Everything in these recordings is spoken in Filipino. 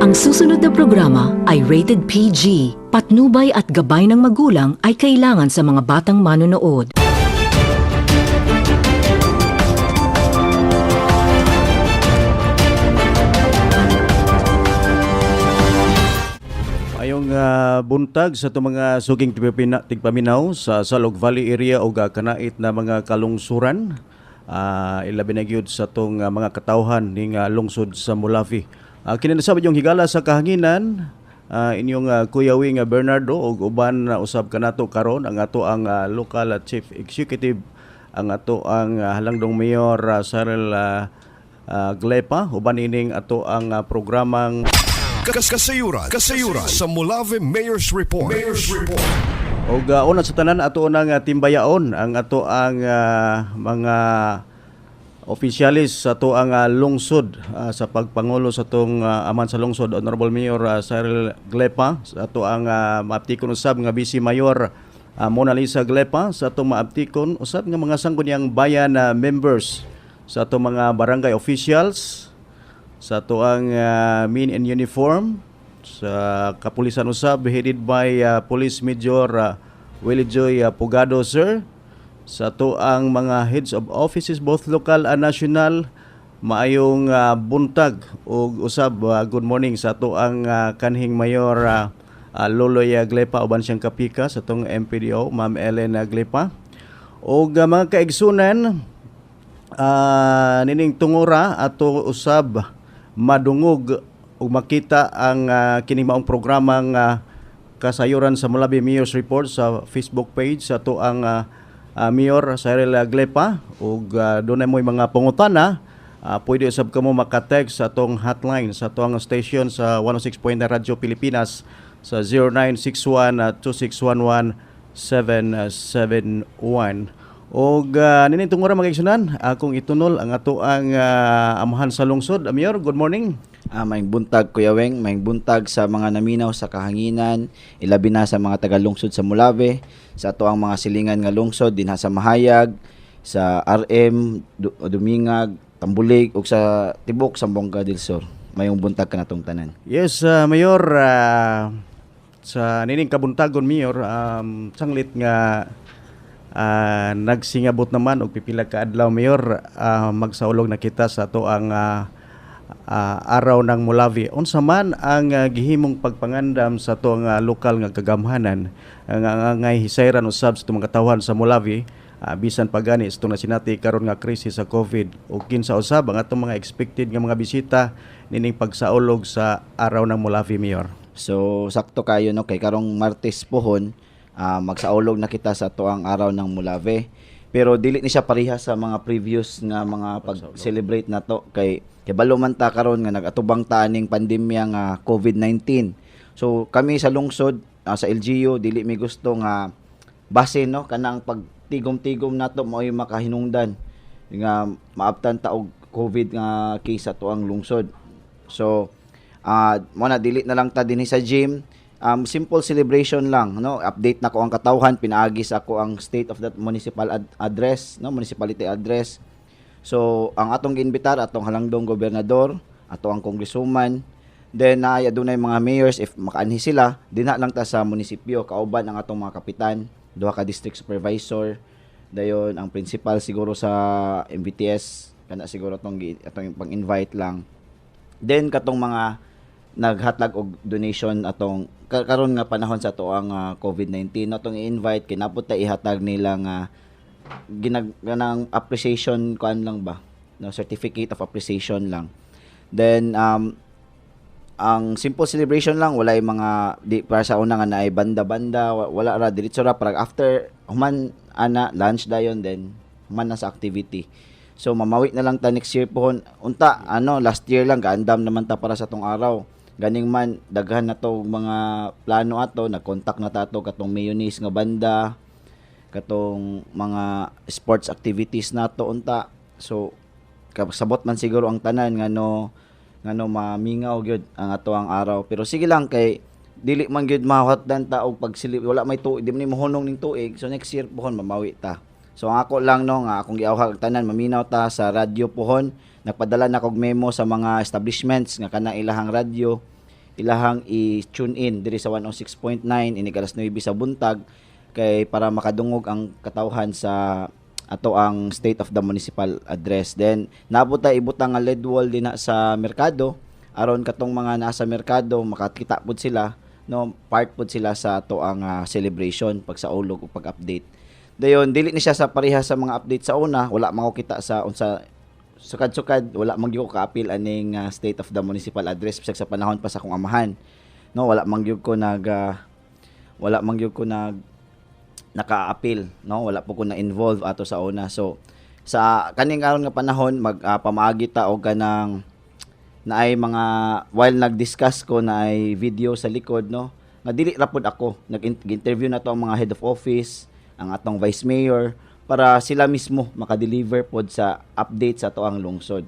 Ang susunod na programa ay rated PG. Patnubay at gabay ng magulang ay kailangan sa mga batang manonood. Ayong buntag sa itong mga suging tigpaminaw sa Salog Valley area o kanait na mga kalungsuran. Ilabi na gyud sa itong mga katawhan ning lungsod sa Mulafi. Kininasabi yung higala sa kahanginan, inyong Kuya Wing Bernardo o uban usab kanato karon ang ato ang local chief executive, ang ato ang halangdong mayor Cyril Glepa, uban ining ato ang programang Kasayuran sa Mulafi Mayor's Report. Og una sa tanan ato nang timbayaon ang ato ang mga opisyalis sa ato ang lungsod sa pagpangulo sa atong aman sa lungsod, Honorable Mayor Cyril Glepa, sa ato ang maaptikon usab nga Vice Mayor Mona Lisa Glepa, sa ato maaptikon usab nga mga sangguniang bayan members, sa ato mga barangay officials, sa ato ang men in uniform, sa kapulisan usab headed by Police Major Willie Joy Pugado, sir, sa ato ang mga heads of offices both local and national. Maayong buntag o usab good morning sa ato ang kanhing mayor Loloy Glepa uban siyang kapika sa atong MPDO Ma'am Ellen Glepa. Og mga kaigsunan, nining tungura ato usab madungog ug makita ang kining maong programang Kasayuran sa Mulafi Mayor's Report sa Facebook page sa ato ang Mayor Cyril Glepa. Ug dunay mo'y mga pangutana, pwede usab kamo maka-text sa atong hotline sa atong station sa 106.9 Radyo Pilipinas sa 0961-261-1771. Og nining tungura mga igsunan, akong itunol ang ato ang amahan sa lungsod. Mayor, good morning. Maing buntag Kuya Weng, maing buntag sa mga naminaw sa kahanginan, ilabi na sa mga taga-lungsod sa Mulafi, sa ato ang mga silingan nga lungsod dinha sa Mahayag, sa RM, Dumingag, Tambulig ug sa Tibok, Zamboanga del Sur. Mayong buntag kanatong tanan. Yes, Mayor, sa nining kabuntagon Mayor, sanglit nga nagsingabot naman og pipila ka adlaw Mayor, magsaulog na kita sa ato ang araw ng Mulafi. Unsa man ang gihimong pagpangandam sa ato nga lokal nga kagamhanan nga ngay hisayran usab sa mga katawhan sa Mulafi, bisan pagani sa na sinati karon nga krisis sa COVID, ug kinsa usab ang atong mga expected nga mga bisita nining pagsaulog sa araw ng Mulafi, Mayor. So sakto kayo no, kay karong Martes pohon magsaulog na kita sa ato ang araw ng Mulafi. Pero dili ni siya pareha sa mga previous nga mga pag-celebrate na to, kay balo man ta karon nga nagatubang ta ning pandemya nga COVID-19. So kami sa lungsod, sa LGU, dili mi gusto nga base no kanang pagtigom-tigom nato mao'y makahinungdan nga maabtan ta og COVID nga case ato ang lungsod. So mo na dili na lang ta dinhi sa gym. Simple celebration lang, no? Update na ko ang katawhan, pinaagis ako ang state of that municipal address, no? Municipality address. So ang atong giinbitar atong halangdong gobernador, ato ang congresswoman, then adunay mga mayors if makaanhi sila, dinha lang ta sa munisipyo, kauban ang atong mga kapitan, duha ka district supervisor, dayon ang principal siguro sa MBTS, kana siguro atong pang-invite lang. Then katong mga naghatag og donation atong karon nga panahon sa ato ang COVID-19, atong i-invite kinapot ta ihatag nila nga ginang appreciation kuan lang ba, no, certificate of appreciation lang. Then ang simple celebration lang, walay mga para sa una nga naay banda-banda, wala ra, diretso ra para after human ana lunch dayon, then human na sa activity. So mamawi na lang ta next year pohon. Unta last year lang gaandam naman ta para sa tong araw. Ganing man daghan na to mga plano ato, nag-contact na tato katong mayonnaise nga banda, katong mga sports activities nato unta. So kasabot man siguro ang tanan ngano mamingaw gyud ang ato ang araw. Pero sige lang, kay dili man gyud mahotdan ta og pagsilip, wala may tuig, di man mohonong ning tuig. So next year pohon mamawi ta. So ang ako lang nga akong giawhag tanan, maminaw ta sa radyo pohon. Nagpadala na kog memo sa mga establishments nga kanang ilahang radyo. ilahang i-tune in diri sa 106.9 inig alas 9 sa buntag kay para makadungog ang katawhan sa ato ang state of the municipal address. Then nabutay ibutang nga LED wall din na sa merkado aron katong mga nasa merkado makakita pud sila, no, part pud sila sa ato ang celebration pag sa ulog o pag-update. Dayon dili ni siya sa pareha sa mga update sa una, wala makita sa unsa sukad-sukad, wala man gyud ko ka-appeal aning state of the municipal address bisag sa panahon pa sa akong amahan, no, wala man gyud ko naka-appeal, no, wala po ko na involve ato sa una. So sa kaning aron nga panahon pamaagi ta og kanang naay mga while nag-discuss ko naay video sa likod, no, nga dili ra pod ako nag-interview na to ang mga head of office, ang atong vice mayor, para sila mismo makadeliver pod sa update sa toang lungsod.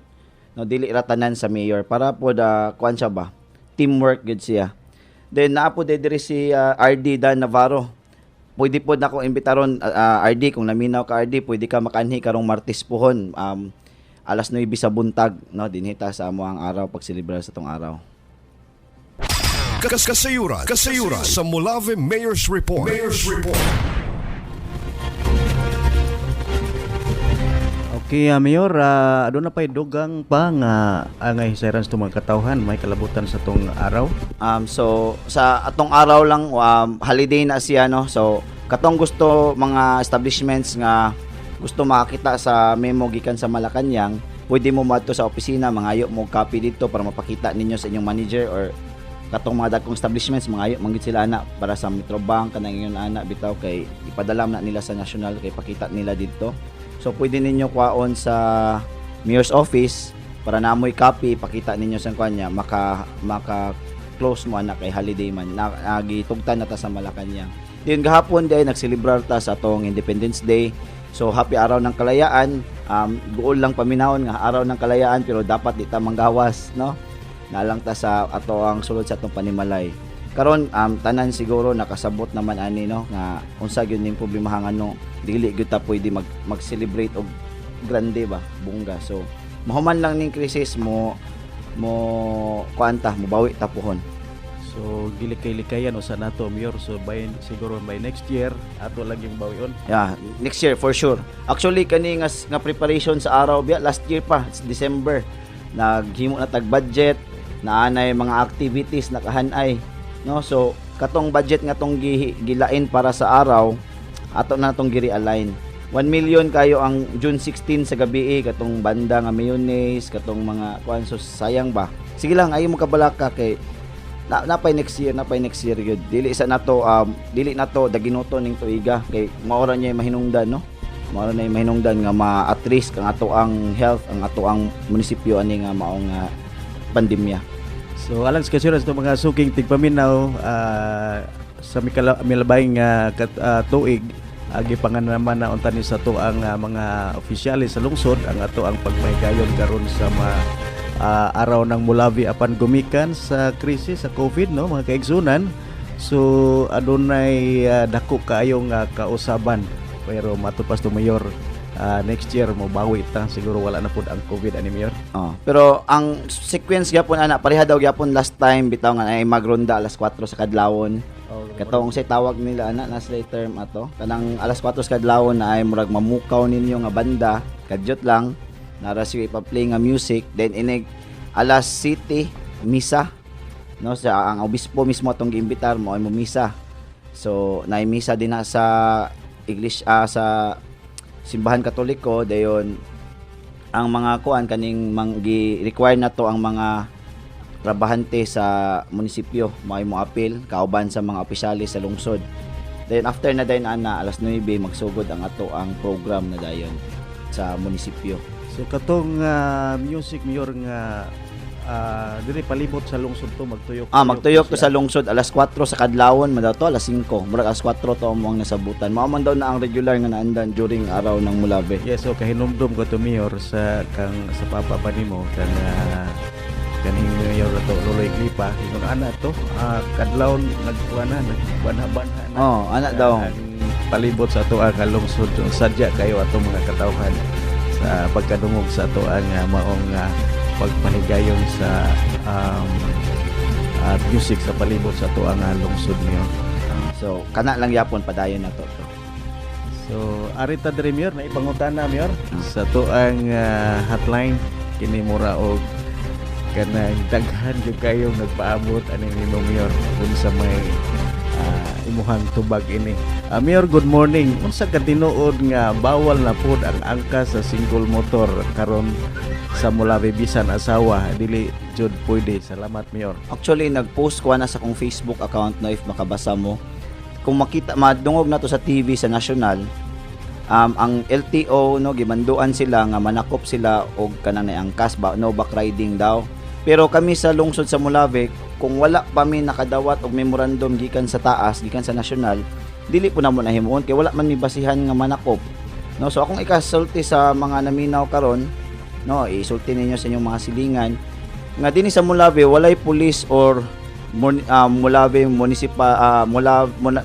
No, dili ratanan sa mayor para pod kuan siya ba? Teamwork gud siya. Then naa pod diri si RD Dan Navarro. Pwede pod nako imbitaron RD kung naminaw ka RD, pwede ka makanhi karong Martes pohon alas 9 sa buntag, no, dinhita sa amo ang araw pagselebrar sa tong araw. Kasayuran sa Molave Mayor's Report. Okay, Mayor, aduna pay dugang pa nga angay hisayran sa mga katawhan may kalabutan sa tong araw. So sa atong araw lang holiday na siya, no. So katong gusto mga establishments nga gusto makakita sa memo gikan sa Malacañang, pwede mo madto sa opisina, mangayo mo copy dito para mapakita ninyo sa inyong manager, or katong mga dagkong establishments mangayo manggid sila ana para sa Metrobank kanang ingon ana bitaw kay ipadala na nila sa national kay pakita nila dito. So pwede ninyo kuhaon sa mayor's office para namoy copy, pakita ninyo sa kanya, maka close mo ana kay holiday man nagitugtan na ta sa Malacañang. Diyon gahapon day nagselebrar ta sa atong Independence Day. So happy araw ng kalayaan. Goal lang paminawon nga araw ng kalayaan pero dapat di ta manggawas, no. Nalang ta sa ato ang sulod sa atong panimalay. Karon tanan siguro nakasabot naman ani, no, nga unsa gyud ning problema ngano dili gyud ta pwede mag-celebrate og grande ba bungga. So mahuman lang ning krisis mo kuanta mo bawi ta pohon. So gilikay-likayan usa nato, Mayor. So siguro by next year ato lang yung bawion. Yeah, next year for sure. Actually kani nga preparation sa araw biya last year pa, it's December. Naghimo na tag budget, naanay mga activities nakahanay, no. So katong budget nga tong gilain para sa araw ato na tong gi-realign. 1 million kayo ang June 16 sa gabi katong banda nga mayonnaise, katong mga kuan, so sayang ba. Sige lang ayo mo kabalaka kay napay next year gyud. Dili na to daginoto ning tuiga kay maora niya mahinungdan, no. Maora na mahinungdan nga at risk ang ato ang health, ang ato ang munisipyo ani nga maong pandemya. So alang sa kasuran sa mga suking tigpaminaw sa milabay nga tuig gipangan naman na unta ni sa to ang mga opisyalis sa lungsod ang ato ang pagpahigayon karon sa mga araw ng Molave apan gumikan sa krisis sa COVID, no, mga kaigsunan. So adunay dako kaayong kausaban pero matupas to, Mayor. Next year mo bawi ta siguro wala na pud ang COVID ani, Mayor. Pero ang sequence gyapon ana pareha daw gyapon last time bitaw nga ay magronda alas 4 sa kadlawon. Katong say tawag nila ana na slay term ato kanang alas 4 sa kadlawon na ay murag mamukaw ninyo nga banda kadyot lang nara siya ipa-play nga music, then inig alas city misa, no, sa ang obispo mismo atong giimbitar mo ay mo misa. So naay misa din na sa iglesia sa simbahan Katoliko. Dayon ang mga kuan kaning gi-require na to ang mga trabahante sa munisipyo may mo appeal kauban sa mga opisyalis sa lungsod. Then after na dayon ana alas 9 magsugod ang ato ang program na dayon sa munisipyo. So katong music, Mayor, nga dili palibot sa lungsod to magtuyok to sa lungsod alas 4 sa kadlawon man daw to alas 5 murag alas 4 to mo ang nasabutan mao man daw na ang regular nga naandan during araw ng Molave. Yes, so kahinumdum ko to, Mayor, sa papa pa nimo kang kaning Mayor to Loloy Glipa ingon ana to kadlawon nagbanha-banha na. Ana daw palibot sa ato ang lungsod sadya kayo atong mga katawhan sa pagkadungog sa ato ang maong pagpahigayon sa music sa palibot sa to ang lungsod Mayor. So kana lang yapon padayon na to. So arita diri Mayor na ipangutana Mayor sa to ang hotline kini mura og kanang daghan gyud kayong nagpaabot ani nimo Mayor dun sa may imuhang tubag ini. Mayor, good morning. Unsa ka tinuod nga bawal na pod ang angkas sa single motor karon sa Molave bisan asawa dili jud pwede. Salamat Mayor. Actually nag-post ko na sa kong Facebook account na if makabasa mo. Kung makita madungog na to sa TV sa national, ang LTO no gimanduan sila nga manakop sila og kanang angkas ba no back riding daw. Pero kami sa lungsod sa Molave, kung wala pa mi nakadawat og memorandum gikan sa taas, gikan sa nasyonal, dili po namo nahimuon kay wala man mi basihan nga manakop. No, so akong ikasulti sa mga naminaw karon, no, isulti ninyo sa inyong mga silingan nga dinhi sa Molave walay police or Molave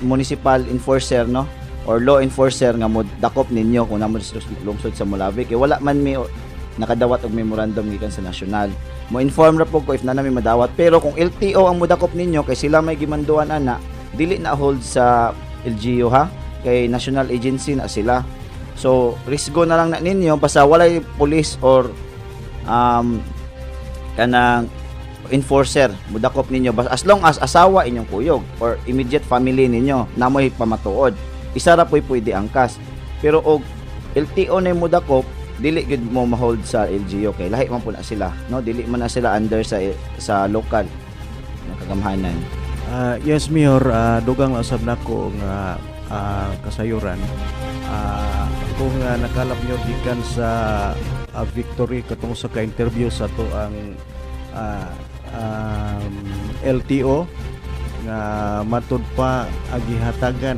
municipal enforcer no or law enforcer nga modakop ninyo kung namo sa lungsod sa Molave kay wala man mi nakadawat og memorandum gikan sa nasyonal. Mo inform ra po ko if na nami madawat, pero kung LTO ang modakop ninyo kay sila may gimanduan ana, dili na hold sa LGU ha, kay national agency na sila. So risgo na lang na ninyo basta walay police or kanang enforcer modakop ninyo basta as long as asawa inyong kuyog or immediate family ninyo namoy pamatuod, isa ra pwede angkas. Pero og LTO na modakop, dili gud mo ma-hold sa LGU kay lahi man po na sila no, dili man na sila under sa local ng kagamhanan. Yes Mayor, dugang usab nako nga kasayuran. Kung nakalap nyo gikan sa Victory katong sa ka-interview sa to ang LTO nga matud pa agihatagan,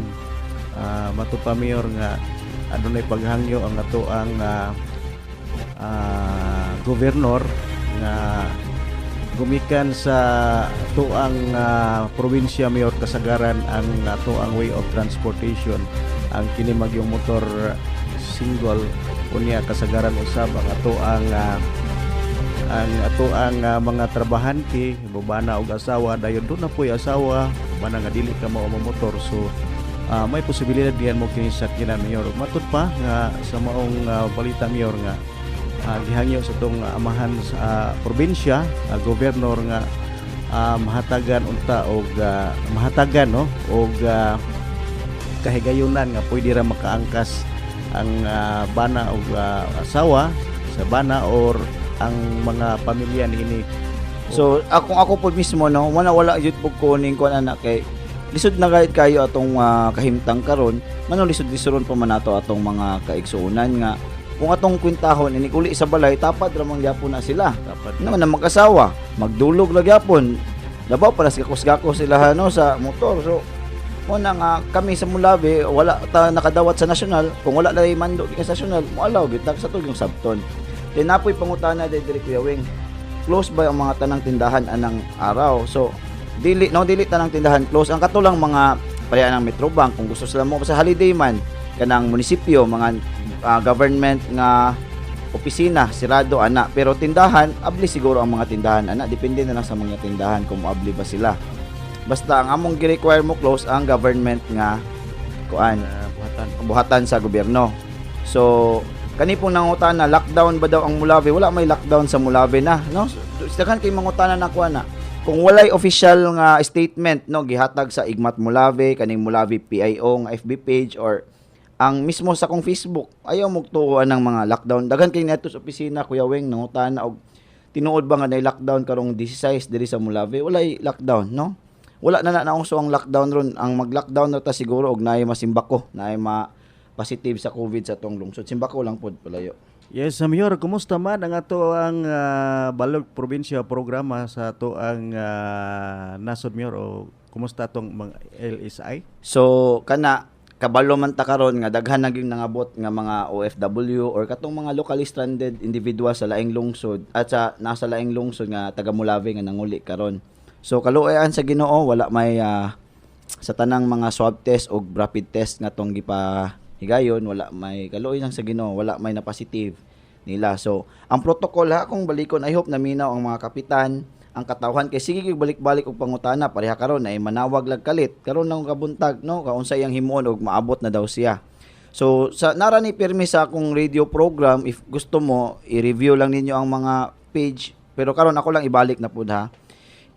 matud pa Mayor nga adunay paghangyo ang ato ang gobernador nga gumikan sa tuang probinsya Mayor kasagaran ang ato ang way of transportation ang kini magyong motor single unya kasagaran usab ang ato ang mga trabahante bubana og asawa dayon do na poy asawa bana nga dili ka mao motor. So may posibilidad diyan mo kini sakyanan Mayor. Matud pa nga sa maong balita Mayor nga gihangyo sa tong amahan sa probinsya, gobernador nga mahatagan unta og mahatagan no og kahigayunan nga pwede ra makaangkas ang bana og asawa sa bana or ang mga pamilya niini. So ako po mismo no wala jud pug kuning kon anak kay lisod na kahit kayo atong kahimtang karon, manong lisod-lisoron pa man nato atong mga kaigsuonan nga kung atong kwintahon ini uli sa balay tapad ra man gyapon na sila. Dapat naman na mag-asawa, magdulog lang gyapon. Labaw para sa gakos-gakos sila no sa motor. So mo na nga kami sa Molave wala ta nakadawat sa nasyonal, kung wala lay mando sa nasyonal, moalaw gid sa tugong sabton. Then napoy pangutana diri Kuya Wing. Close ba ang mga tanang tindahan anang araw? So dili tanang tindahan close ang katulang mga pareha ng Metrobank kung gusto sila mo sa holiday man kanang munisipyo mga government nga opisina sirado ana, pero tindahan abli siguro ang mga tindahan ana, depende na lang sa mga tindahan kung moabli ba sila. Basta ang among gi-require mo close ang government nga buhatan sa gobyerno. So kani pong nangutana lockdown ba daw ang Molave? Wala may lockdown sa Molave na no. Daghang kay mangutana na kuana kung walay official nga statement no gihatag sa Igmat Molave kaning Molave PIO nga FB page or ang mismo sa kong Facebook ayaw mo tuuan ng mga lockdown. Daghan kay neto sa opisina Kuya Weng nangutana og tinuod ba nga nay lockdown karong 16 diri sa Molave? Walay lockdown no. Wala na naungso ang lockdown ron. Ang mag-lockdown na ta siguro og naay masimbako, naay positive sa COVID sa tong lungsod. Simbako lang pod palayo. Yes, Mayor, kumusta man ang ato ang Balog Probinsya programa sa ato ang nasod Mayor o kumusta tong mga LSI? So kana kabalo man ta karon nga daghan naging nangabot nga mga OFW or katong mga locally stranded individual sa laing lungsod at sa nasa laing lungsod nga taga Molave nga nanguli karon. So kaluoyan sa Ginoo wala may sa tanang mga swab test o rapid test nga tong higayon wala may kaluoy lang sa Ginoo, wala may na positive nila. So ang protocol ha kung balikon, I hope naminaw ang mga kapitan, ang katawhan kay sige gyud balik-balik og pangutana pareha karon ay manawag lag kalit karon lang kabuntag no kaunsay ang himuon og maabot na daw siya. So sa nara ni pirmi sa akong radio program, if gusto mo i-review lang ninyo ang mga page, pero karon ako lang ibalik na pud ha.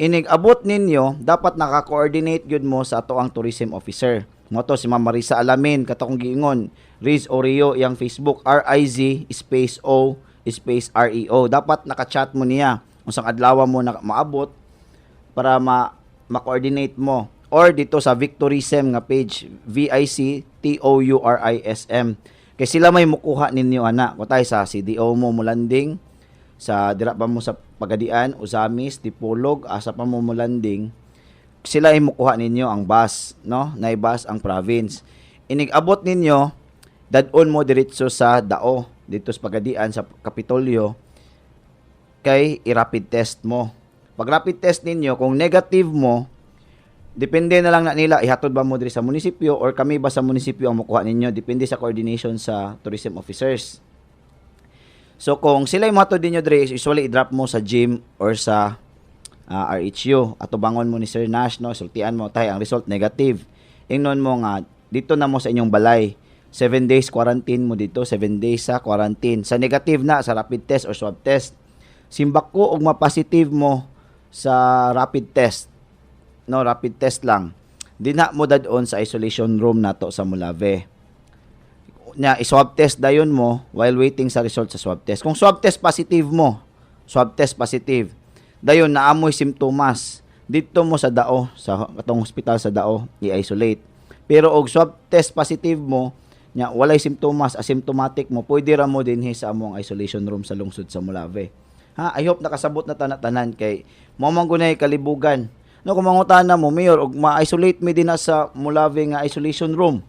Inig abot ninyo dapat naka-coordinate gyud mo sa ato ang tourism officer. Mo to si Ma'am Marisa Alamin kato kong giingon, Riz Oreo yang Facebook RIZ space O space REO. Dapat naka-chat mo niya unsang adlaw mo na maabot para ma-coordinate mo, or dito sa Victorism nga page, VICTOURISM, kay sila may mukuha ninyo ana kutay sa CDO mo mulanding sa dira pa mo sa Pagadian, Usamis, Dipolog, asa pa mo mulanding, sila ay mukuha ninyo ang bus no, na bus ang province. Inig abot ninyo dadon mo diretso sa Dao dito sa Pagadian sa Kapitolyo kay i-rapid test mo. Pag rapid test ninyo, kung negative mo, depende na lang na nila, ihatod ba mo diri sa munisipyo or kami ba sa munisipyo ang makuha ninyo, depende sa coordination sa tourism officers. So kung sila yung matod ninyo diri, usually i-drop mo sa gym or sa RHU, ato bangon mo ni Sir Nash, no, sultian mo, tay ang result negative. Ingnon mo nga, dito na mo sa inyong balay, 7 days quarantine mo dito, 7 days sa quarantine. Sa negative na, sa rapid test or swab test, simbak ko og ma-positive mo sa rapid test. No, rapid test lang. Di na mo dadon sa isolation room nato sa Mulave. Nya i-swab test dayon mo while waiting sa result sa swab test. Kung swab test positive mo, swab test positive, dayon naamoy simptomas, dito mo sa Dao, sa atong hospital sa Dao, i-isolate. Pero og swab test positive mo, nya walay simptomas, asymptomatic mo, pwede ra mo dinhi sa among isolation room sa lungsod sa Mulave. Ha, I hope nakasabot na tanan kay mo man gunay kalibugan. No, kung mangutana mo, Mayor, og ma-isolate mi din na sa Mulave nga isolation room.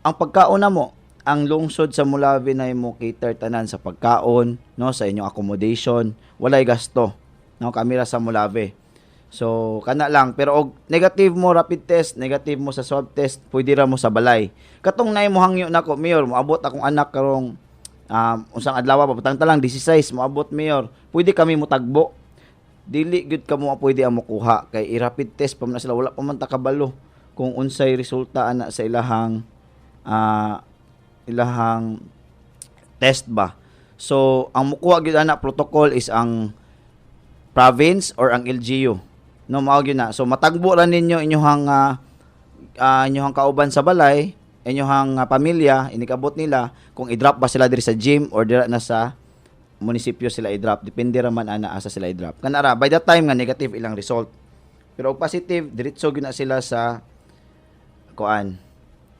Ang pagkaon na mo, ang lungsod sa Mulave na mo cater tanan sa pagkaon, no, sa inyong accommodation, walay gasto. No, kamera sa Mulave. So, kana lang. Pero og negative mo rapid test, negative mo sa swab test, pwede ra mo sa balay. Katong nay mo hangyo nako, Mayor, moabot akong anak karong unsang adlaw pa putang talang 16 moabot, Mayor, pwede kami mutagbo, dili gud ka mo pwede ang makuha kay i-rapid test pa man sila, wala pa man ta kabalo kung unsay resulta ana sa ilahang test ba. So ang mukuha gyud ana protocol is ang province or ang LGU, no, mao gyud na. So matagbo ra ninyo inyong kauban sa balay, inyong pamilya, inikabot nila kung i-drop ba sila diri sa gym or dira na sa munisipyo sila i-drop. Depende ra man ana asa sila i-drop. Kanara by that time nga negative ilang result. Pero positive, diretso gyud na sila sa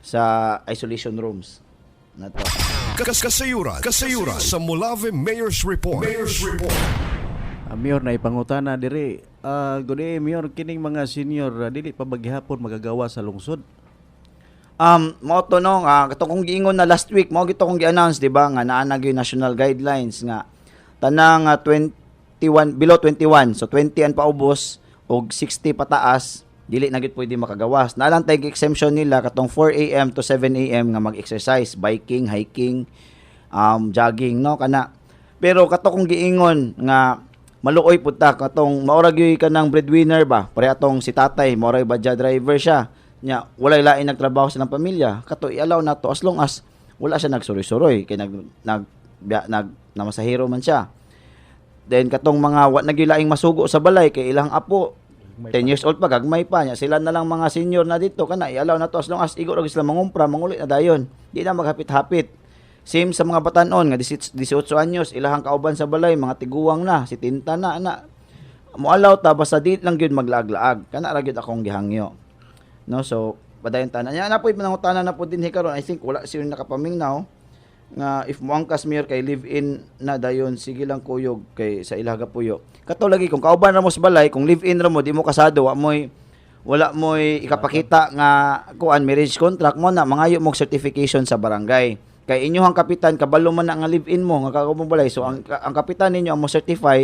sa isolation rooms. Nato. Kasayuran sa Mulave Mayor's Report. Mayor na ipangutana diri. Good day, Mayor, kining mga senior dili pa bagihapon magagawa sa lungsod. Mo to no, kato kong giingon na last week, mo gito kong gi-announce, di ba, nga naanag yung national guidelines nga tanang 21 below 21, so 20 an paubos og 60 pataas, dili na gid pwede makagawas. Naalang tay exemption nila katong 4 AM to 7 AM nga mag-exercise, biking, hiking, jogging, no, kana. Pero kato kong giingon nga maluoy pud ta katong maura gyud ka ng breadwinner ba, pare atong si tatay, maura badya driver siya. Nya walay lain nagtrabaho sa ng pamilya, kato i-allow na to as long as wala siya nagsuroy-suroy kay namasahero man siya. Then katong mga nagilaing masugo sa balay kay ilang apo 10 years old pa, gagmay pa nya, sila na lang mga senior na dito, kana i-allow na to as long as igo ra sila mangumpra, mangulit na dayon, di na maghapit-hapit. Same sa mga batanon nga 18 anyos, ilahang kauban sa balay mga tiguwang na, si tinta na mo allow ta basta di lang gyud maglaag-laag, kana ra gyud akong gihangyo. No, so padayon tanan nya na po pinangutanan na po din karon. I think wala siya nakapaminaw nga if mo angkas Mayor kay live in na dayon, sige lang kuyog kay sa ilaga puyo. Kato lagi kung kauban ra mo sa balay, kung live in ra mo di mo kasado, wala moy ikapakita nga marriage contract mo na mangayo mo certification sa barangay. Kay inyohang kapitan kabalo man na nga live in mo nga kauban balay, so ang kapitan ninyo ang mo certify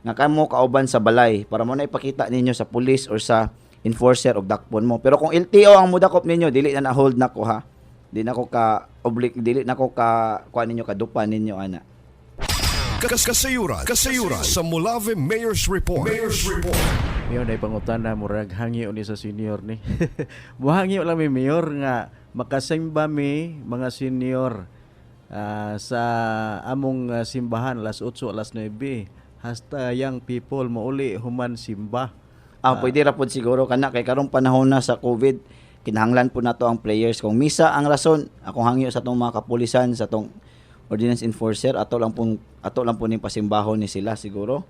nga kamo kauban sa balay para mo na ipakita ninyo sa police or sa enforcer og dakpon mo. Pero kung LTO ang mudakop ninyo, dili na hold nako ha. Dili na ko ka ninyo kadupan ninyo ana. Kasayuran sa Molave Mayor's Report. Mayor na ipangutana murag hangyo ni sa senior ni. Muhangyo lang mi mayor nga makasimba mi mga senior sa among simbahan alas 8 alas 9 hasta young people mauli human simba. Pwede ra pod siguro kana kay karong panahon na sa COVID, kinahanglan po nato ang players. Kung misa ang rason, akong hangyo sa tong mga kapulisan, sa tong ordinance enforcer, ato lang po ning pasimbahon ni sila siguro.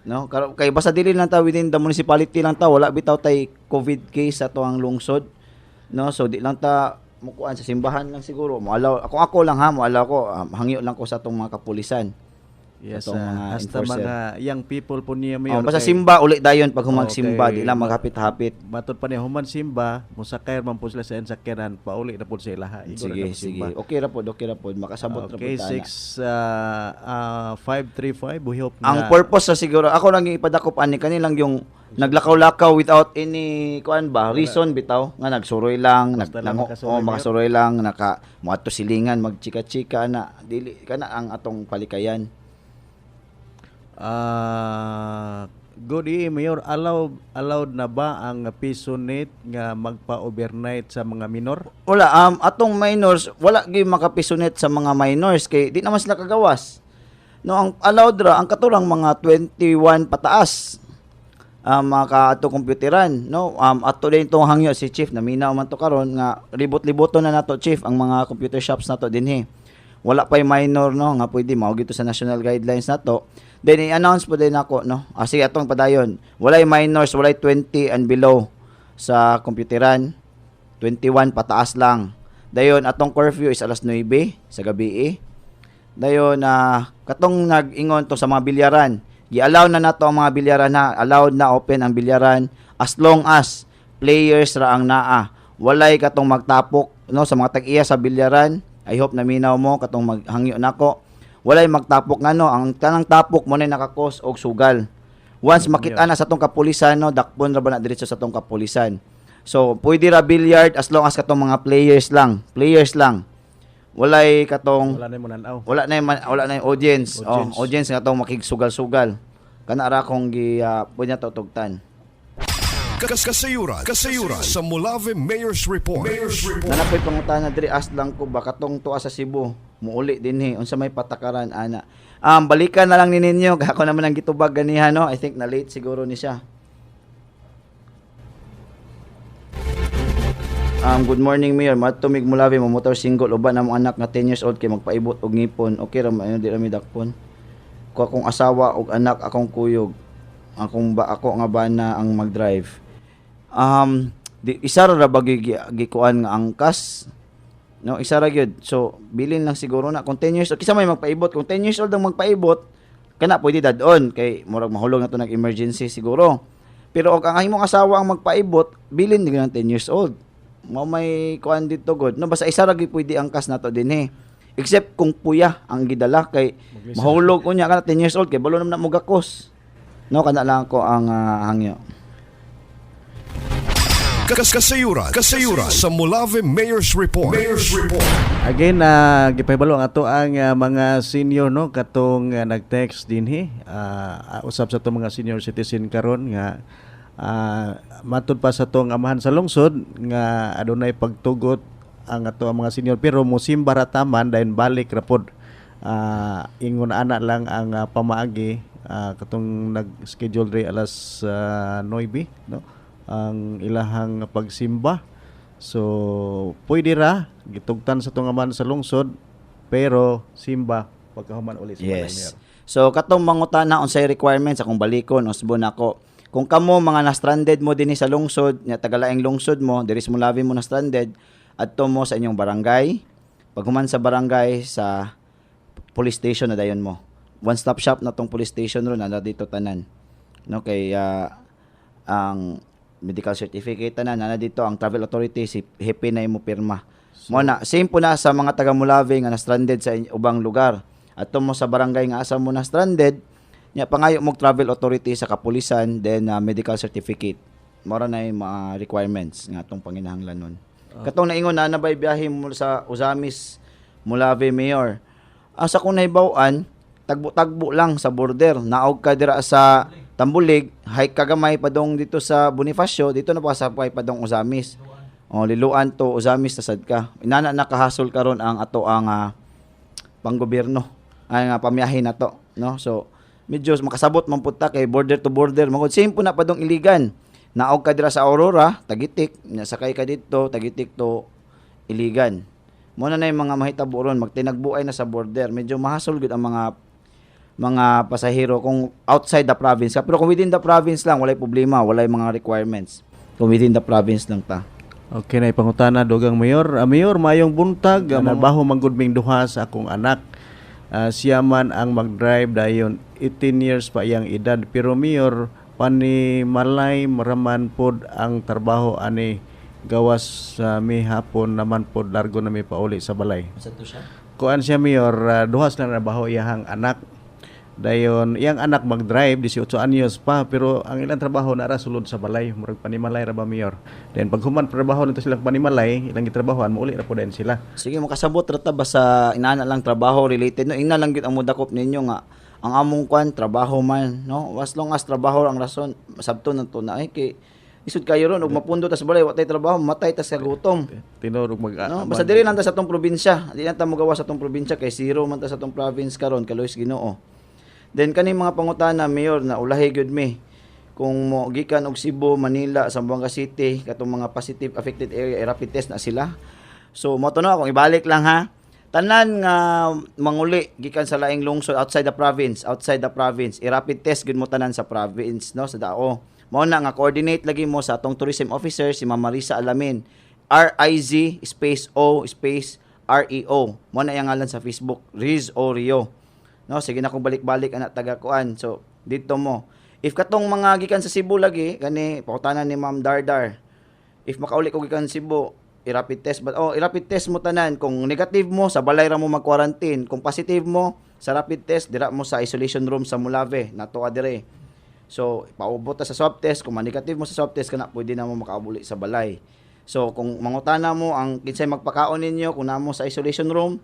No, kay basta dili lang ta within the municipality lang ta, wala bitaw tay COVID case sa to ang lungsod. No, so di lang ta mukuan sa simbahan lang siguro. Moalaw ako lang ha, moalaw ko hangyo lang ko sa tong mga kapulisan. Yes, Itong mga hasta enforcer. mga young people po niya mayor. Basta kay- simba uli dayon pag humagsimba, Okay. di lang maghapit-hapit. Matod pa niya human simba, musakay man po sila sa sakyanan, pauli na po sila ha. Igo na Sige, na po simba. sige. Okay ra pod, makasabot ra Okay, pod ta na. 6535, we hope Ang purpose sa siguro, ako lang yung ipadakop ani kanilang yung naglakaw-lakaw without any kuan ba reason bitaw nga nagsuroy lang, Basta lang makasuroy, makasuroy lang, moadto silingan, magchika-chika na dili kana ang atong palikayan. Good evening, Mayor. Allowed na ba ang PSUNET nga magpa-overnight sa mga minor? Wala atong minors wala gyud makapisonet sa mga minors kay di naman sila kagawas. No, ang allowed ra ang katurang mga 21 pataas. Mga ka-ato computeran, no? Ato din itong hangyo si Chief, naminaw man to karon nga libot-liboto na nato Chief ang mga computer shops nato dinhi. Wala pa'y minor, no, nga pwede mao gito sa national guidelines nato. Then i-announce po din ako, no. Sige atong padayon. Walay minors, walay 20 and below sa computeran. 21 pataas lang. Dayon atong curfew is alas 9 sa gabi. Dayon katong nag-ingon to sa mga bilyaran. Gi-allow na nato ang mga bilyaran na allowed na open ang bilyaran as long as players ra ang naa. Walay katong magtapok, no, sa mga tag-iya sa bilyaran. I hope na minaw mo katong maghangyo nako. Walay magtapok nga no, ang tanang tapok mo na nakakos og sugal. Once makita na sa tong kapulisan, no, dakpon ra ba na diretso sa tong kapulisan. So pwede ra billiard as long as katong mga players lang. Walay katong Wala na mo nanaw. wala na yung audience. Audience nga tong makigsugal-sugal. Kana ra kong pwede na tutugtan. Kasayuran sa Molave Mayor's Report. Nanapoy pangutana diri as lang ko ba katong tuwa sa Cebu muuli dinhi unsa may patakaran ana. Balikan na lang ni ninyo ako naman ang gitubag ganiha no. I think na late siguro ni siya. Good morning Mayor, matumig Molave mo motor single uban among anak nga 10 years old kay magpaibot og ngipon. Okay ra man di ra mi dakpon. Ko akong asawa og anak akong kuyog. Ako nga bana ang mag-drive. Isa ra ba gikuan nga angkas? No, isa ra gyud. So, bilin lang siguro na kung 10 years old kisa may magpaibot, kung 10 years old ang magpaibot, kana pwede dadon kay murag mahulog na to nag-emergency siguro. Pero og ang imong asawa ang magpaibot, bilin din ng 10 years old. Mao may kuan dito god. No, basta isa ra gyud pwede angkas nato dinhi. Except kung puya ang gidala kay mahulog unya kana 10 years old kay balo na mo gakos. No, kana lang ko ang hangyo. Kasayuran sa Molave Mayor's Report. Again, gipahibalo ang ato ang mga senior no katong nag-text dinhi. Usab sa to mga senior citizen karon nga matud pa sa tong amahan sa lungsod nga adunay pagtugot ang ato ang mga senior pero mosimba ra taman dayon balik ra pod. Ingon ana lang ang pamaagi katong nag-schedule ri alas 9 no ang ilahang pagsimba. So pwede ra gitugtan sa tong amahan sa lungsod pero simba pagkahuman uli sa balay mayor. Yes. So katong mangutana unsay requirements akong balikon usbon ako. Kung kamo mga na-stranded mo dinhi sa lungsod, nya tagalaing lungsod mo, diri sa Molave mo na-stranded, adto mo sa inyong barangay. Pag human sa barangay sa police station na dayon mo. One stop shop na tong police station ron na dito tanan. No kay ang medical certificate tanan na dito ang travel authority si hepe na imo pirma. Mo na same po na sa mga taga Molave nga na-stranded sa ubang lugar. Adto mo sa barangay nga asa mo na stranded, nya pangayo mo travel authority sa kapulisan then medical certificate. Mora na yung mga requirements nga atong panginahanglan nun. Katong naingon na nabay biyahe mo sa Uzamis, Molave Mayor. Sa kung nahibaw-an, tagbo-tagbo lang sa border. Naog ka dira sa Tambulig, hike kagamay padong dito sa Bonifacio, dito na pasapay padong Uzamis. Liluan to Uzamis tasad ka. Inana nakahasol karon ang ato ang panggobyerno. Ay nga pamiyahin na to, no? So medyo makasabot man pud ta kay border to border. Mangod same po na padong Iligan. Naog ka dira sa Aurora, Tagitik, nasakay ka dito, Tagitik to Iligan. Muna na yung mga mahitabo ron, magtinagbuay na sa border. Medyo mahasol gud ang mga pasahero kung outside the province. Pero kung within the province lang, walay problema, walay mga requirements. Kung within the province lang ta. Okay na ipangutana dugang mayor. Mayor, mayong buntag, mabaho manggudming duha sa akong anak. Siya man ang mag-drive dayon 18 years pa iyang edad. Pero mayor, panimalay maraman pod ang trabaho ani gawas sa mi hapon naman pod largo na mi pauli sa balay. Sa to siya? Kuan siya mayor, duhas na trabaho iyang anak. Dayon iyang anak mag-drive 18 anyos pa pero ang ilang trabaho na ra sulod sa balay murag panimalay ra ba mayor. Then pag human trabaho nito silang panimalay ilang gitrabahoan mauli ra po din sila. Sige, makasabot ra ta ba sa inana lang trabaho related no? Ina lang gyud ang mudakop ninyo nga ang among kwan trabaho man, no? As long as trabaho ang rason, sabto na to na ay kay isud kayo ron ug mapundo ta sa balay watay trabaho, matay ta sa gutom. Tinurog mag No, basta diri lang ta sa tong probinsya. Di na ta mogawa sa tong probinsya kay zero man ta sa tong province karon kay Luis Ginoo. Then kaning mga pangutana mayor na ulahi gyud mi kung mo gikan og Cebu, Manila, Zamboanga City katong mga positive affected area rapid test na sila. So mo to no akong ibalik lang ha. Tanan nga manguli gikan sa laing lungsod outside the province, i-rapid test gud mo tanan sa province no sa dao. Mao na nga coordinate lagi mo sa atong tourism officer si Ma'am Marisa Alamin. RIZ space O space REO. Mo na yang ngalan sa Facebook, Riz O Rio. No, sige na kung balik-balik anak taga kuan. So dito mo. If katong mga gikan sa Cebu lagi kani pakutanan ni Ma'am Dardar. If makauli ko gikan Cebu, i-rapid test but i-rapid test mo tanan kung negative mo sa balay ra mo mag-quarantine, kung positive mo sa rapid test dira mo sa isolation room sa Mulave natuwa dire. So paubot ta sa swab test, kung negative mo sa swab test kana pwede na mo makaabuli sa balay. So kung mangutana mo ang kinsay magpakaon ninyo kung namo sa isolation room,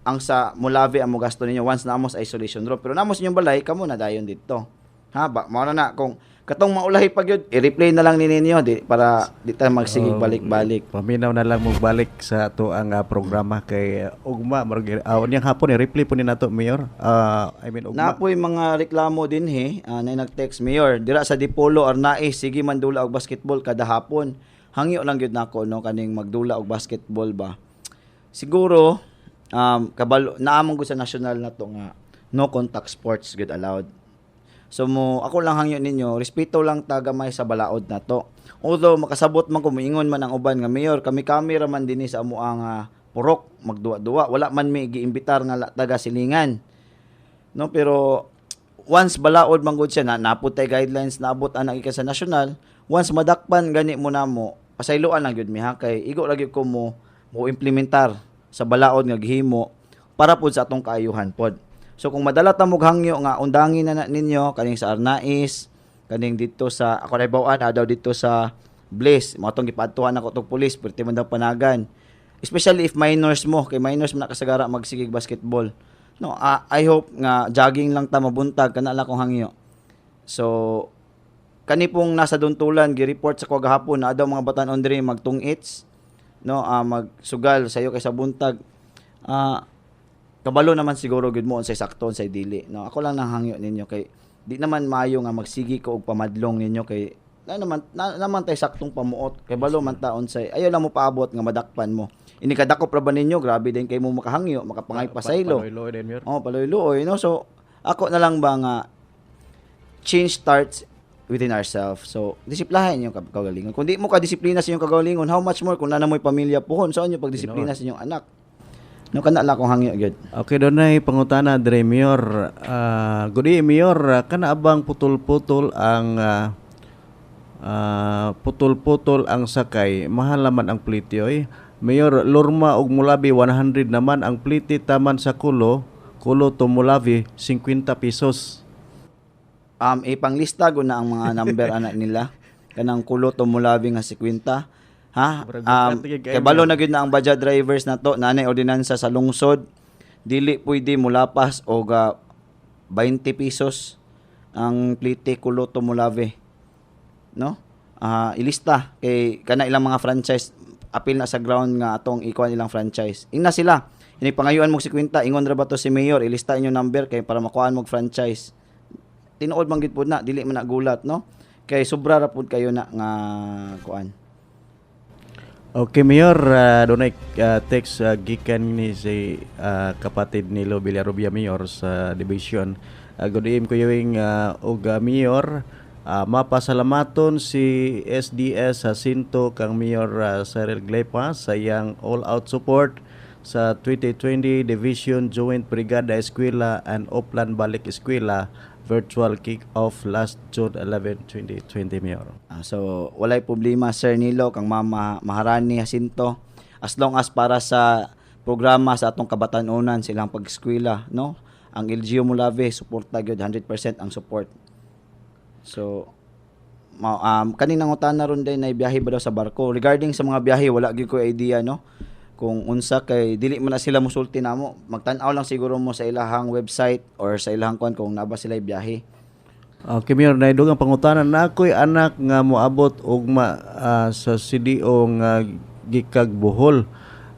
ang sa Mulave ang mo gasto ninyo once namo sa isolation room. Pero namo sa inyong balay kamo na dayon dito. Ha ba mao na kung katong maulahi pa gyud i-replay na lang ninyo para di ta magsigig balik-balik. Paminaw na lang mo balik sa ato ang programa kay ugma marag niyang hapon i-replay po ni nato mayor. I mean ugma. Napoy mga reklamo din na nag-text mayor dira sa Dipolo Arnais sige man dula og basketball kada hapon. Hangyo lang gyud nako no kaning magdula og basketball ba. Siguro kabalo naamong gud sa national na to nga no contact sports good allowed. So ako lang hangyo ninyo, respeto lang tagamay sa balaod na to. Although makasabot man ko moingon man ang uban nga mayor, kami ra man dinhi sa amo ang purok magduwa-duwa, wala man mi giimbitar nga taga silingan. No, pero once balaod man gud siya na naputay guidelines na abot ana gikan sa national, once madakpan gani mo namo, pasayloan lang gyud mi ha kay igo ra gyud ko mo implementar sa balaod nga gihimo para pod sa atong kaayuhan pod. So kung madala ta mog hangyo nga undangin na ninyo kaning sa Arnais, kaning dito sa ako na bawaan daw dito sa Bliss, mo atong gipadtuhan ako tong pulis perti man daw panagan. Especially if minors mo, kay minors man nakasagara magsigig basketball. No, I hope nga jogging lang ta mabuntag kana lang kong hangyo. So kani pong nasa duntulan gi-report sa ko gahapon na daw mga batan-on diri magtungits no magsugal sayo kay sa buntag kabalo naman siguro gud mo unsay sakto unsay dili no ako lang nang hangyo ninyo kay di naman maayo nga magsigi ko og pamadlong ninyo kay naman tay saktong pamuot kay balo man ta unsay ayo lang mo paabot nga madakpan mo ini kadakop ra ba ninyo grabe din kay mo makahangyo makapangay pasaylo paloy-loy no so ako na lang ba nga change starts within ourselves. So, disiplahin yung kagalingon. Kung di mo ka-disiplina sa inyong kagalingon, how much more kung na mo'y pamilya pohon, saan nyo pag-disiplina sa inyong anak? No, kana lang kung hangyo, good. Okay, doon na pangutana, Dre, Mayor. Good day, Mayor. Kana abang putol-putol ang sakay. Mahal naman ang pliti, oy. Mayor, Lorma og Mulabi, 100 naman. Ang pliti taman sa Kulo to Mulabi, 50 pesos. Ipanglista ko na ang mga number anak nila kanang Kulo to Mulabi nga 50 ha kay balo na gyud na ang budget drivers na to nanay ordinansa sa lungsod dili pwede mulapas og 20 pesos ang plite kuloto Mulave, no? Ilista kay kana ilang mga franchise apil na sa ground nga atong ikuan ilang franchise. Ingna sila. Ini pangayuan mo si Kwinta, ingon ra ba to si Mayor, ilista inyo number kay para makuhaan mo franchise. Tinuod man gid pud na, dili man na gulat, no? Kay sobra ra pud kayo na nga kuan. Okay, Mayor, dunay text gikan ni si kapatid ni Lo Villarubia, Mayor sa division. Good evening ko yung Mayor. Mapasalamaton si SDS Jacinto kang Mayor Cyril Glepa sa iyang all-out support sa 2020 Division Joint Brigada Eskwela and Upland Balik Eskwela virtual kick-off last June 11, 2020, Mayor. So, walay problema, Sir Nilo, kang Mama Maharani Jacinto. As long as para sa programa sa atong kabatanunan silang pag-eskwela, no? Ang LGU Mulave, suporta gyud 100% ang support. So, kaninang utana ron din na biyahe ba daw sa barko. Regarding sa mga biyahe, wala gyud ko idea, no? Kung unsa kay dili man na sila musulti namo, magtan-aw lang siguro mo sa ilahang website or sa ilahang kwan kung naba sila biyahe. Okay, Mayor, naidugang pangutanan na ako'y anak nga moabot ugma sa CDO nga gikag Bohol.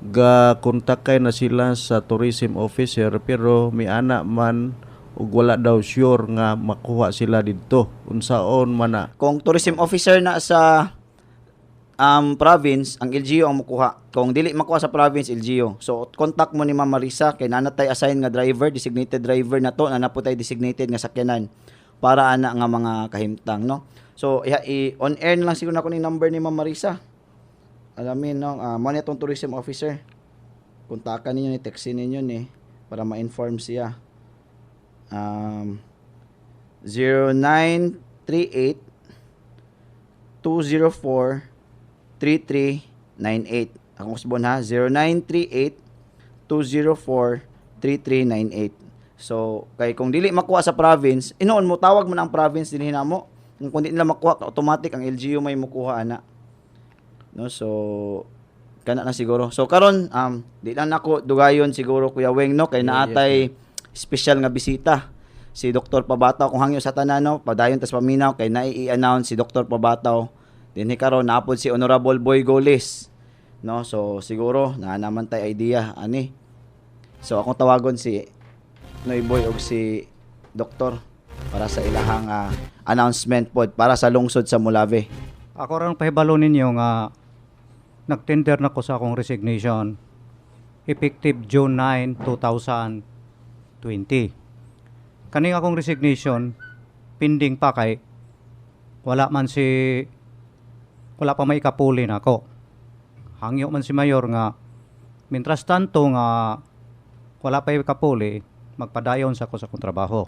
Ga kontakay na sila sa tourism officer pero may anak man ug wala daw sure nga makuha sila didto. Unsaon man na? Kung tourism officer na sa province, ang LGU ang makuha. Kung dili makuha sa province, LGU. So, contact mo ni Ma'am Marisa kay nanatay assign nga driver, designated driver na to, na naputay designated nga sakyanan para ana nga mga kahimtang, no? So, on air na lang siguro na ko ni number ni Ma'am Marisa. Alamin, no? Mo na itong tourism officer. Kontakan ninyo ni, textin ninyo ni para ma-inform siya. 0938 204 3398. Akong usbon ha, 0938-204-3398. So, kay kung dili makuha sa province, inoon mo, tawag mo na ang province, dinhin mo. Kung di nila makuha, automatic ang LGU may makuha ana. No, so, kana na siguro. So, karon di lang nako dugayon siguro Kuya Weng, no? Kay naatay special nga bisita. Si Dr. Pabataw, kung hangyo sa tanano, padayon tas paminaw, kay nai-announce si Dr. Pabataw. Dinhi karon naapod si Honorable Boy Goles, no? So siguro na naman tay idea ani. So akong tawagon si Noy Boy og si Doktor para sa ilahang announcement pod para sa lungsod sa Mulave. Ako rin pahibalo ninyo nga nagtender na ko sa akong resignation effective June 9, 2020. Kaning akong resignation pending pa kay wala pa may kapuli na ako. Hangyo man si Mayor nga mintras tanto nga wala pa yung kapuli, magpadayon sa ako sa akong trabaho.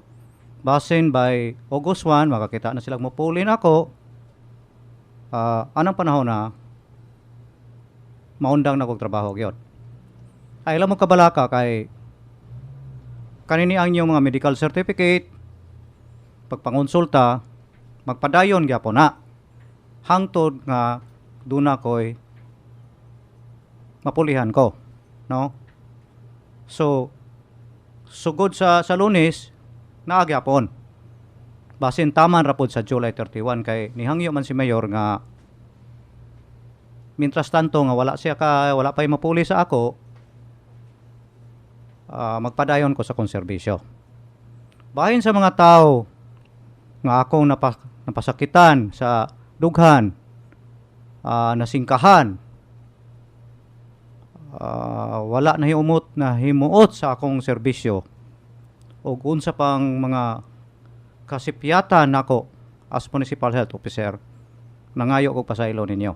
Basin by August 1, makakita na silang mapuli na ako. Anong panahon na maundang na akong trabaho gyud. Ay alam mo kabalaka kay kanini ang inyong mga medical certificate pagpangonsulta magpadayon gyapon na hangtod nga duna ko'y mapulihan ko, no? So sugod sa Lunes naagyapon. Basin taman rapod sa July 31 kay nihangyo man si Mayor nga mintras tanto nga wala pa mapuli sa ako, magpadayon ko sa konserbisyo. Bahin sa mga tao nga akong napasakitan sa dughan, nasingkahan, wala na himuot sa akong serbisyo o unsa pang mga kasipyatan nako as municipal health officer, nangayo ko pasaylo ninyo.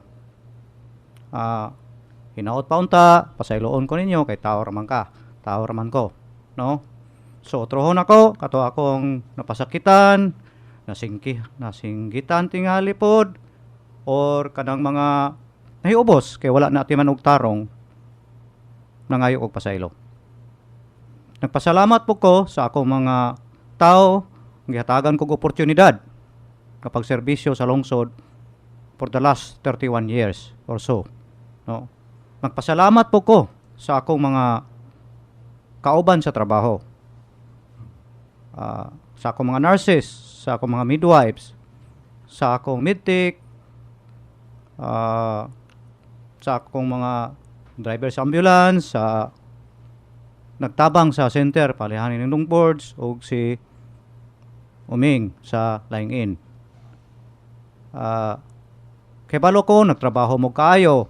Hinaot pa unta, pasayloon ko ninyo kay tao raman ko, no? So trohon ako kato akong napasakitan, nasinggitan tingali pod or kanang mga nahiubos kay wala na man og tarong, nangayo og pasaylo. Nagpasalamat po ko sa akong mga tao nga gihatagan kog oportunidad kapag serbisyo sa lungsod for the last 31 years or so, no? Nagpasalamat po ko sa akong mga kauban sa trabaho. sa akong mga nurses, sa akong mga midwives, sa akong midtech, sa akong mga driver sa ambulance, sa nagtabang sa center, palihanin ng boards, o si Uming sa Lying In. Kay balo ko, nagtrabaho mo kaayo.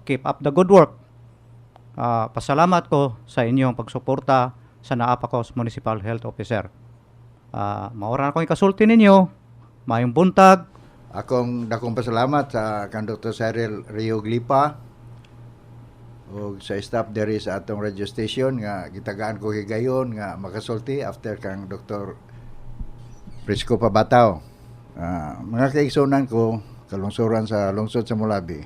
Keep up the good work. Pasalamat ko sa inyong pagsuporta sa naapa ko as Municipal Health Officer. Maura na akong ikasulti ninyo. Mayong buntag. Akong dakong pasalamat sa kang Dr. Cyril Rio Glipa o sa staff diri sa atong radio station nga gitagaan ko higayon nga makasulti after kang Dr. Prisco Pabataw. Mga kaigsunan ko kalungsuran sa lungsod sa Mulabi.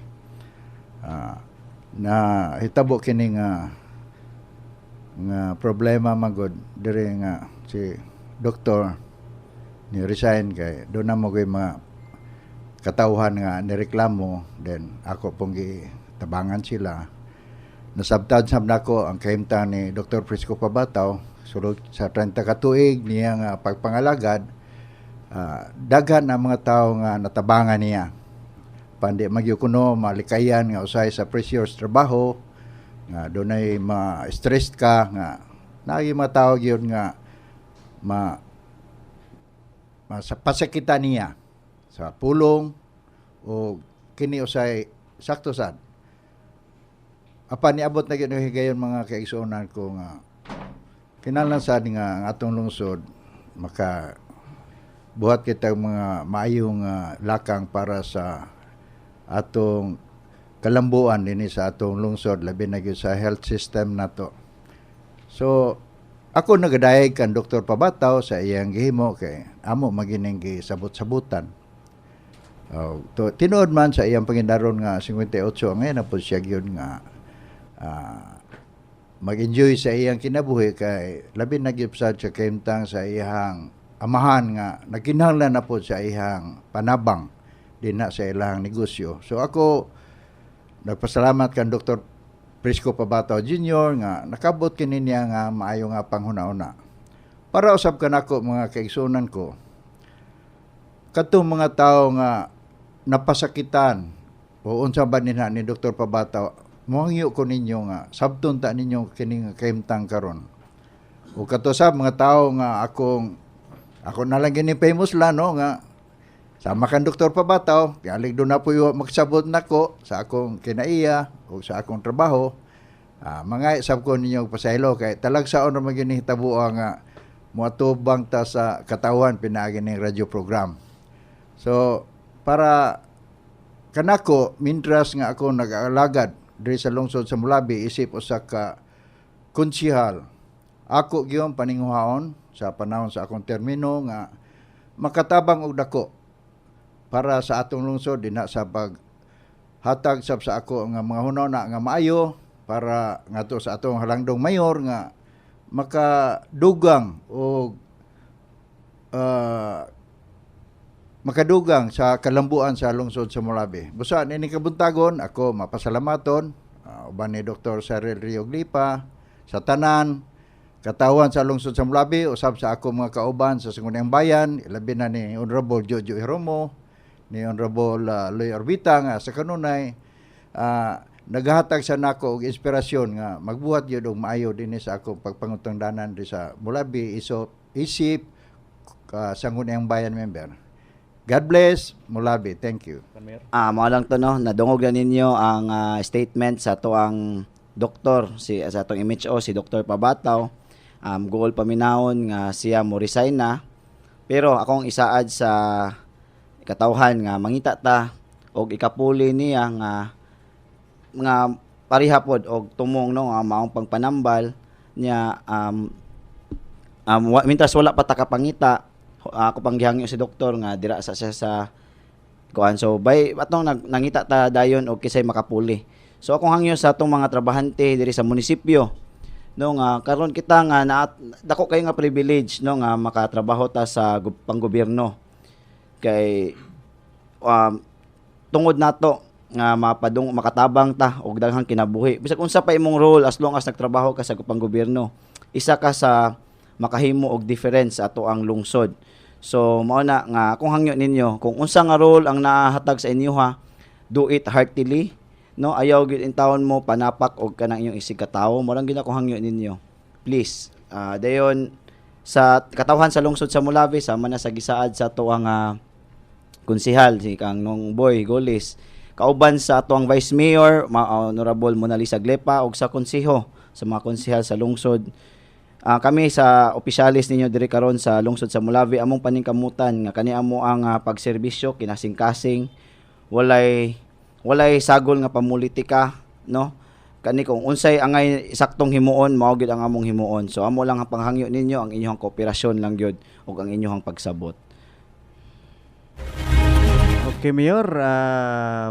Na hitabo kini nga problema magod diri nga si doktor ni resign kay do na mo kay mga katauhan nga nireklamo, then ako pong gitabangan sila. Nasabtan sab nako ang kahimtang ni Dr. Prisco Pabataw sulod sa 30 ka tuig niya nga pagpangalagad. Daghan ang mga tao nga natabangan niya. Pandi magyukuno malikayan nga usay sa precious trabaho nga dunay ma-stressed ka nga naay mga tao gyud nga pasakitan niya sa pulong o kini usay sakto sad. Apan niabot na gyud higayon mga kaigsuonan ko nga kinahanglan sad nga ang atong lungsod maka buhat kita mga maayong lakang para sa atong kalambuan dinhi sa atong lungsod labi na gyud sa health system nato. So ako nagadayeg kan Dr. Pabataw sa iyang gihimo kay amo magining gisabot-sabutan. Tinuod man sa iyang pangindaron nga 58 ngayon na po siya gyud nga mag-enjoy sa iyang kinabuhi kay labi na gyud sa kahimtang sa iyang amahan nga nagkinahanglan na po sa iyang panabang din na sa ilang negosyo. So ako nagpasalamat kan Dr. Prisco Pabataw Jr. nga nakabot kini niya nga maayo nga panghuna-una. Para usab kanako mga kaigsunan ko, katong mga tao nga napasakitan o unsa ba nina ni Dr. Pabataw, mohangyo ko ninyo nga sabton ta ninyo kini nga kahimtang karon. O katosab mga tao nga ako na lang gini famous la no nga sama kan Dr. Pabataw, kalig do na po magsabot nako sa akong kinaiya o sa akong trabaho. Mga sab ko ninyo pasaylo kay talagsaon ra magini hitabo nga moatubang ta sa katawhan pinaagi ning radio program. So para kanako mintras nga ako nag-aalagad diri sa lungsod sa Mulabi isip usa ka konsihal. Ako gyud paninguhaon sa panahon sa akong termino nga makatabang og dako para sa atong lungsod dinha sa paghatag sab sa ako nga mga hunona nga maayo para ngadto sa atong halangdong mayor nga makadugang o makadugang sa kalambuan sa lungsod sa Mulabi. Busa ini kabuntagon ako mapasalamaton uban ni Dr. Cyril Rio Glipa sa tanan katawan sa lungsod sa Mulabi usab sa ako mga kauban sa Sangguniang Bayan, ilabi na ni Honorable Jojo Hiromo, ni Honorable Loy Orbita nga sa kanunay naghatag sa nako og inspirasyon nga magbuhat gyud og maayo dinhi sa akong pagpangutangdanan di sa Mulabi isip Sangguniang Bayan member. God bless Mulabi. Thank you. Mao lang to no, nadungog na ninyo ang statement sa tuang doktor sa atong MHO si Dr. Pabataw. Goal paminawon nga siya mo resign na. Pero akong isaad sa katawhan nga mangita ta og ikapuli niya nga pariha pod og tumong no nga maong pangpanambal niya mintras wala pa ta kapangita ako pang gihangyo si doktor nga dira sa kuan. So bay atong nangita ta dayon og kisay makapuli. So akong hangyo sa atong mga trabahante diri sa munisipyo no nga karon kita nga dako kay nga privilege no nga makatrabaho ta sa panggobyerno kay tungod nato nga makatabang ta og daghang kinabuhi bisag unsa pa imong role as long as nagtrabaho ka sa panggobyerno isa ka sa makahimo og difference sa ato ang lungsod. So mao na nga kung hangyo ninyo kung unsa nga role ang nahatag sa inyo ha, do it heartily, no? Ayaw gyud in taon mo panapak og kanang inyong isig ka tawo, mo lang gyud ako hangyo ninyo. Please, dayon sa katawhan sa lungsod sa Molave sama na sa gisaad sa ato ang konsehal si Kang Nong Boy Golis, kauban sa ato ang Vice Mayor Honorable Mona Lisa Glepa ug sa konseho sa mga konsehal sa lungsod. Kami sa opisyalis ninyo diri karon sa lungsod sa Molave among paningkamutan nga kani amo ang pagserbisyo kinasing-kasing, walay sagol nga pamulitika, no? Kani kung unsay angay saktong himuon mao gyud ang among himuon. So amo lang ang panghangyo ninyo ang inyong kooperasyon lang gyud ug ang inyong pagsabot. Okay, Mayor,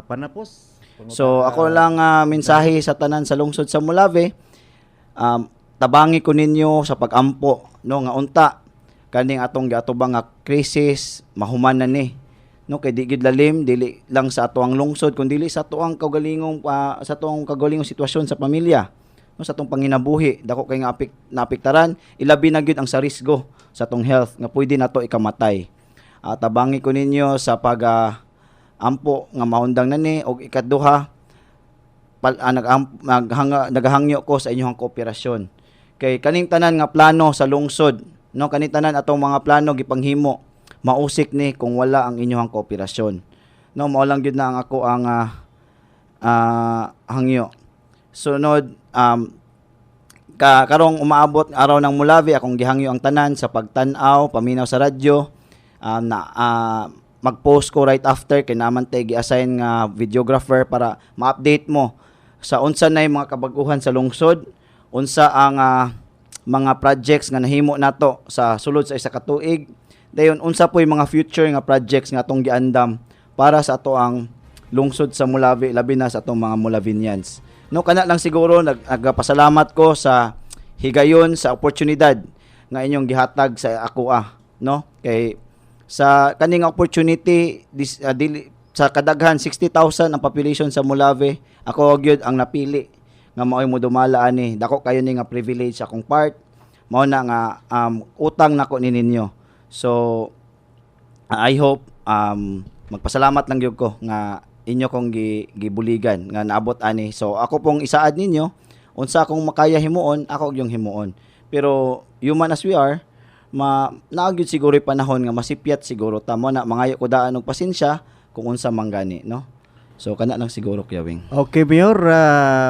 panapos. So ako lang mensahe sa tanan sa lungsod sa Molave, tabangi ko ninyo sa pagampo, no, nga unta kaning atong giatubang nga krisis mahuman na ni, no, kay di gid lalim dili lang sa ato ang lungsod kundi dili sa ato ang kaugalingong sitwasyon sa pamilya, no, sa atong panginabuhi dako kay nga naapektaran ilabi na gyud ang sa risgo sa atong health nga pwede nato ikamatay. Tabangi ko ninyo sa ampo nga maundang nani og ikaduha naghangyo ko sa inyong kooperasyon kay kaning tanan nga plano sa lungsod, no, kaning tanan atong mga plano gipanghimo mausik ni kung wala ang inyong kooperasyon, no. Mao lang gyud na ang ako ang hangyo. Sunod, karong umaabot araw ng Molave akong gihangyo ang tanan sa pagtan-aw paminaw sa radyo, mag-post ko right after kay naman tay gi-assign nga videographer para ma-update mo sa unsa nay mga kabaguhan sa lungsod, unsa ang mga projects nga nahimo nato sa sulod sa isa ka tuig, dayon unsa poy mga future nga projects nga atong giandam para sa ato ang lungsod sa Molave, labi na sa atong mga Molavinians. No, kana lang siguro nagpasalamat ko sa higayon sa oportunidad nga inyong gihatag sa ako no, kay sa kaning opportunity sa kadaghan 60,000 ang population sa Molave, ako gyud ang napili nga mao'y mo dumala ani. Dako kayo ni nga privilege akong part, mao na nga utang nako ni ninyo. So I hope magpasalamat lang gyud ko nga inyo kong gibuligan nga naabot ani. So ako pong isaad ninyo unsa akong makaya himuon, ako gyung himuon. Pero human as we are, naagyud siguro panahon nga masipyat siguro tamo na mangayo ko daan og pasensya kung unsa manggani, no. So kana lang siguro Kiyawing. Okay, Mayor,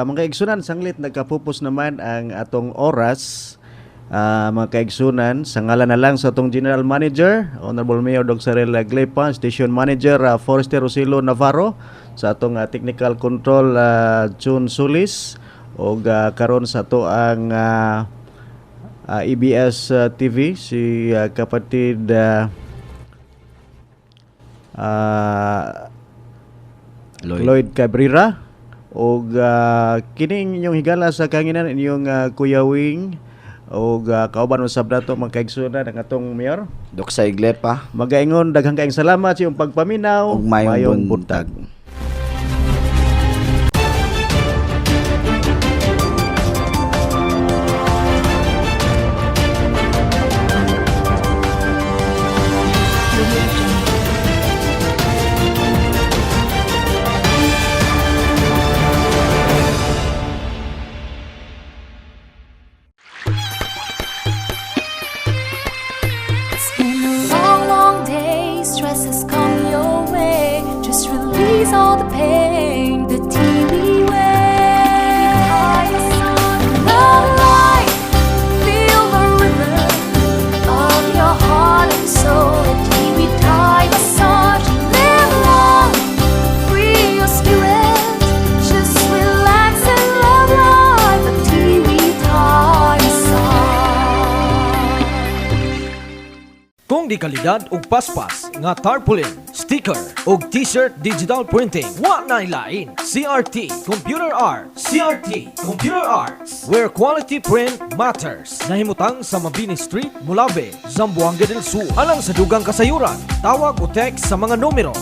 mga kaigsunan, sanglit nagkapupos naman ang atong oras. Mga kaigsunan, sa ngalan na lang sa atong General Manager, Honorable Mayor Dr. Glepa, Station Manager Forester Rosilo Navarro, sa atong Technical Control June Solis, o karon sa ato ang EBS TV, si kapatid Lloyd Cabrera, o kining inyong higala sa kanginan inyong Kuya Wing, o kauban usab nato mga kaigsunan ang atong Mayor Doksay Glepa, magaingon daghang kaayong salamat sa iyong pagpaminaw ug mayong buntag. Long, long day, stress has come your way. Just release all the pain, the TV way. The light, feel the rhythm of your heart and soul. The TV time massage, live long, free your spirit. Just relax and love life. The TV time massage. Kung di kalidad og paspas nga tarpaulin, sticker og t-shirt digital printing, wa na ilain. CRT Computer Arts. CRT Computer Arts, where quality print matters. Nahimutang sa Mabini Street, Molave, Zamboanga del Sur. Alang sa dugang kasayuran, tawag o text sa mga numero